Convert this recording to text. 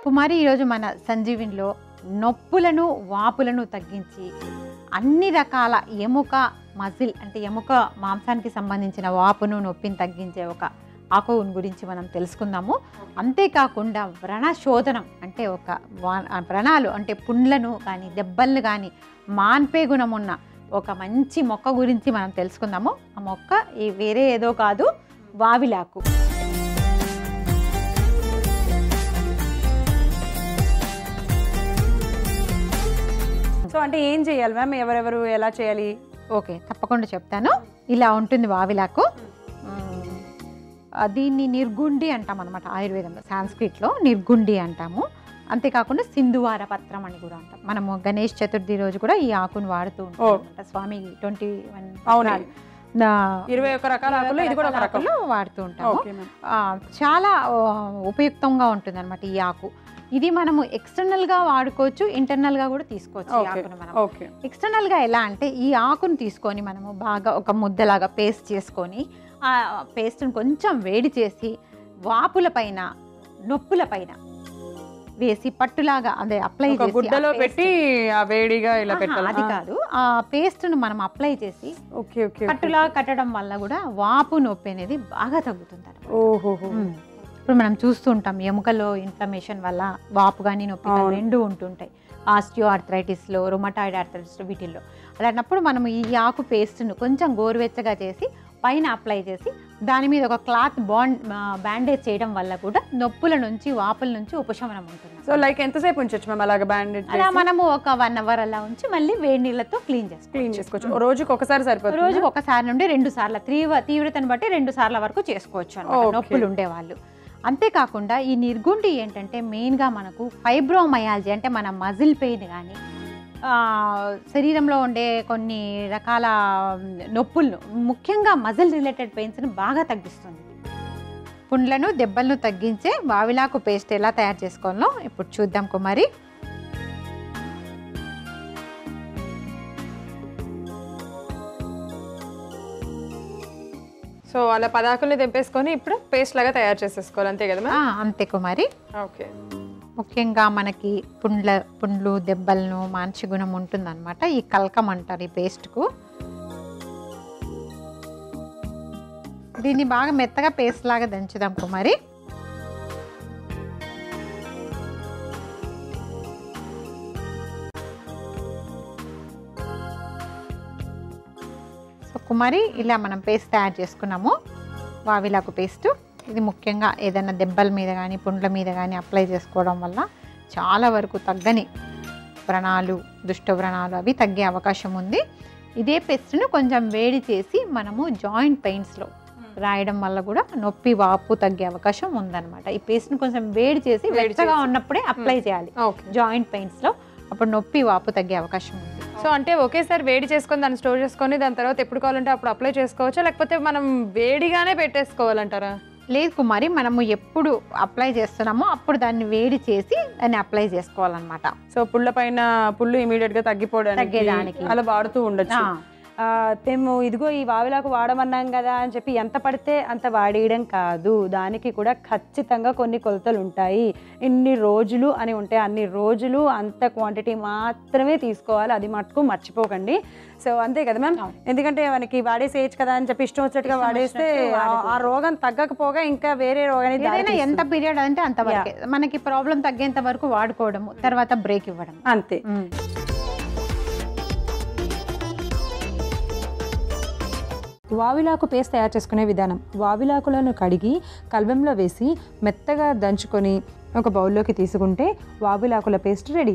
కుమారి ఈరోజు మన సంజీవినిలో నొప్పులను వాపులను తగ్గించి అన్ని రకాల ఎముక మజిల్ అంటే ఎముక మాంసానికి సంబంధించిన వాపును నొప్పిని తగ్గించే ఒక ఆకు గురించి మనం తెలుసుకుందాము. అంతేకాకుండా వ్రణ శోధనం అంటే ఒక వ్రణాలు అంటే పుండ్లను కానీ దెబ్బలను కానీ మాన్పే గుణం ఉన్న ఒక మంచి మొక్క గురించి మనం తెలుసుకుందాము. ఆ మొక్క వేరే ఏదో కాదు, వావిలాకు. సో అంటే ఏం చేయాలి మ్యామ్, ఎవరెవరు ఎలా చేయాలి? ఓకే, తప్పకుండా చెప్తాను. ఇలా ఉంటుంది వావిలాకు. దీన్ని నిర్గుండి అంటాం అనమాట ఆయుర్వేదంలో, సాంస్క్రిట్లో నిర్గుండి అంటాము. అంతేకాకుండా సింధువార పత్రం అని కూడా అంటాం. మనము గణేష్ చతుర్థి రోజు కూడా ఈ ఆకును వాడుతూ ఉంటాం అనమాట. స్వామి 21 రకాల ఆకులు ఇది కూడా ఒక రకాలు వాడుతూ ఉంటాము. చాలా ఉపయుక్తంగా ఉంటుంది అనమాట ఈ ఆకు. ఇది మనము ఎక్స్టర్నల్ గా వాడుకోవచ్చు, ఇంటర్నల్ గా కూడా తీసుకోవచ్చు. ఈ ఆకును మనం ఎక్స్టర్నల్ గా ఎలా అంటే ఈ ఆకును తీసుకొని మనము బాగా ఒక ముద్దలాగా పేస్ట్ చేసుకొని ఆ పేస్ట్ని కొంచెం వేడి చేసి వాపుల పైన నొప్పుల పైన వేసి పట్టులాగా అదే అప్లై చేసి గుడ్డలో పెట్టి ఆ వేడిగా ఇలా పెట్టాలి. అది కాదు, ఆ పేస్ట్ ను మనం అప్లై చేసి పట్టులా కట్టడం వల్ల కూడా వాపు నొప్పి అనేది బాగా తగ్గుతుంది. ఇప్పుడు మనం చూస్తూ ఉంటాం ఎముకలో ఇన్ఫ్లమేషన్ వల్ల వాపు కానీ నొప్పి రెండు ఉంటుంటాయి. ఆస్టియో ఆర్థరైటిస్లో, రొమటాయిడ్ ఆర్థరైటిస్లో, వీటిల్లో. అలాంటప్పుడు మనం ఈ ఆకు పేస్ట్ను కొంచెం గోరువెచ్చగా చేసి పైన అప్లై చేసి దాని మీద ఒక క్లాత్ బ్యాండేజ్ చేయడం వల్ల కూడా నొప్పుల నుంచి వాపుల నుంచి ఉపశమనం ఉంటుంది. సో లైక్ ఎంతసేపు ఉంచొచ్చు మేము అలాగా బ్యాండేజ్? అలా మనము ఒక 1 అవర్ అలా ఉంచి మళ్ళీ వేడి నీళ్ళతో క్లీన్ చేసుకోవచ్చు. రోజుకి ఒకసారి సరిపోతుంది? రోజుకి ఒకసారి నుండి 2 సార్లు, తీవ్రతను బట్టి 2 సార్ల వరకు చేసుకోవచ్చు అన్నమాట నొప్పులు ఉండేవాళ్ళు. అంతేకాకుండా ఈ నిర్గుండి ఏంటంటే మెయిన్గా మనకు ఫైబ్రోమయాలజీ అంటే మన మజిల్ పెయిన్ కానీ శరీరంలో ఉండే కొన్ని రకాల నొప్పులను, ముఖ్యంగా మజిల్ రిలేటెడ్ పెయిన్స్ని బాగా తగ్గిస్తుంది. పుండ్లను దెబ్బలను తగ్గించే వావిలాకు పేస్ట్ ఎలా తయారు చేసుకోవాలో ఇప్పుడు చూద్దాం కుమారి. సో అలా 10 ఆకుల్ని తెంపేసుకొని ఇప్పుడు పేస్ట్ లాగా తయారు చేసేసుకోవాలి, అంతే కదా? అంతే కుమారి. ఓకే. ముఖ్యంగా మనకి పుండ్లు దెబ్బలను మాన్సి గుణం ఉంటుందన్నమాట. ఈ కల్కం అంటారు ఈ పేస్ట్కు. దీన్ని బాగా మెత్తగా పేస్ట్ లాగా దంచుదాం కుమారి. సో కుమారి ఇలా మనం పేస్ట్ తయారు చేసుకున్నాము, వావిలాకు పేస్ట్. ఇది ముఖ్యంగా ఏదైనా దెబ్బల మీద కానీ పుండ్ల మీద కానీ అప్లై చేసుకోవడం వల్ల చాలా వరకు తగ్గని వ్రణాలు, దుష్ట వ్రణాలు అవి తగ్గే అవకాశం ఉంది. ఇదే పేస్ట్ను కొంచెం వేడి చేసి మనము జాయింట్ పెయిన్స్లో రాయడం వల్ల కూడా నొప్పి వాపు తగ్గే అవకాశం ఉందన్నమాట. ఈ పేస్ట్ను కొంచెం వేడి చేసి వెచ్చగా ఉన్నప్పుడే అప్లై చేయాలి జాయింట్ పెయిన్స్లో, అప్పుడు నొప్పి వాపు తగ్గే అవకాశం ఉంది. సో అంటే ఒకేసారి వేడి చేసుకొని దాన్ని స్టోర్ చేసుకొని దాని తర్వాత ఎప్పుడు కావాలంటే అప్పుడు అప్లై చేసుకోవచ్చా, లేకపోతే మనం వేడిగానే పెట్టేసుకోవాలంటారా? లేదు కుమారి, మనము ఎప్పుడు అప్లై చేస్తున్నామో అప్పుడు దాన్ని వేడి చేసి దాన్ని అప్లై చేసుకోవాలన్నమాట. సో పుల్ల పైన పుల్లు ఇమీడియట్ గా తగ్గేదానికి అలా వాడుతూ ఉండొచ్చు. మేము ఇదిగో ఈ వావిలాకు వాడమన్నాం కదా అని చెప్పి ఎంత పడితే అంత వాడేయడం కాదు, దానికి కూడా ఖచ్చితంగా కొన్ని కొలతలు ఉంటాయి. ఇన్ని రోజులు అని ఉంటాయి, అన్ని రోజులు అంత క్వాంటిటీ మాత్రమే తీసుకోవాలి, అది మటుకు మర్చిపోకండి. సో అంతే కదా మ్యామ్, ఎందుకంటే మనకి వాడేసేయచ్చు కదా అని చెప్పి ఇష్టం వచ్చినట్టుగా వాడేస్తే ఆ రోగం తగ్గకపోగా ఇంకా వేరే రోగాన్ని ఎంత పీరియడ్ అంటే అంతవరకు మనకి ప్రాబ్లం తగ్గేంత వరకు వాడుకోవడము, తర్వాత బ్రేక్ ఇవ్వడం, అంతే. వావిలాకు పేస్ట్ తయారు చేసుకునే విధానం: వావిలాకులను కడిగి కల్బంలో వేసి మెత్తగా దంచుకొని ఒక బౌల్లోకి తీసుకుంటే వావిలాకుల పేస్ట్ రెడీ.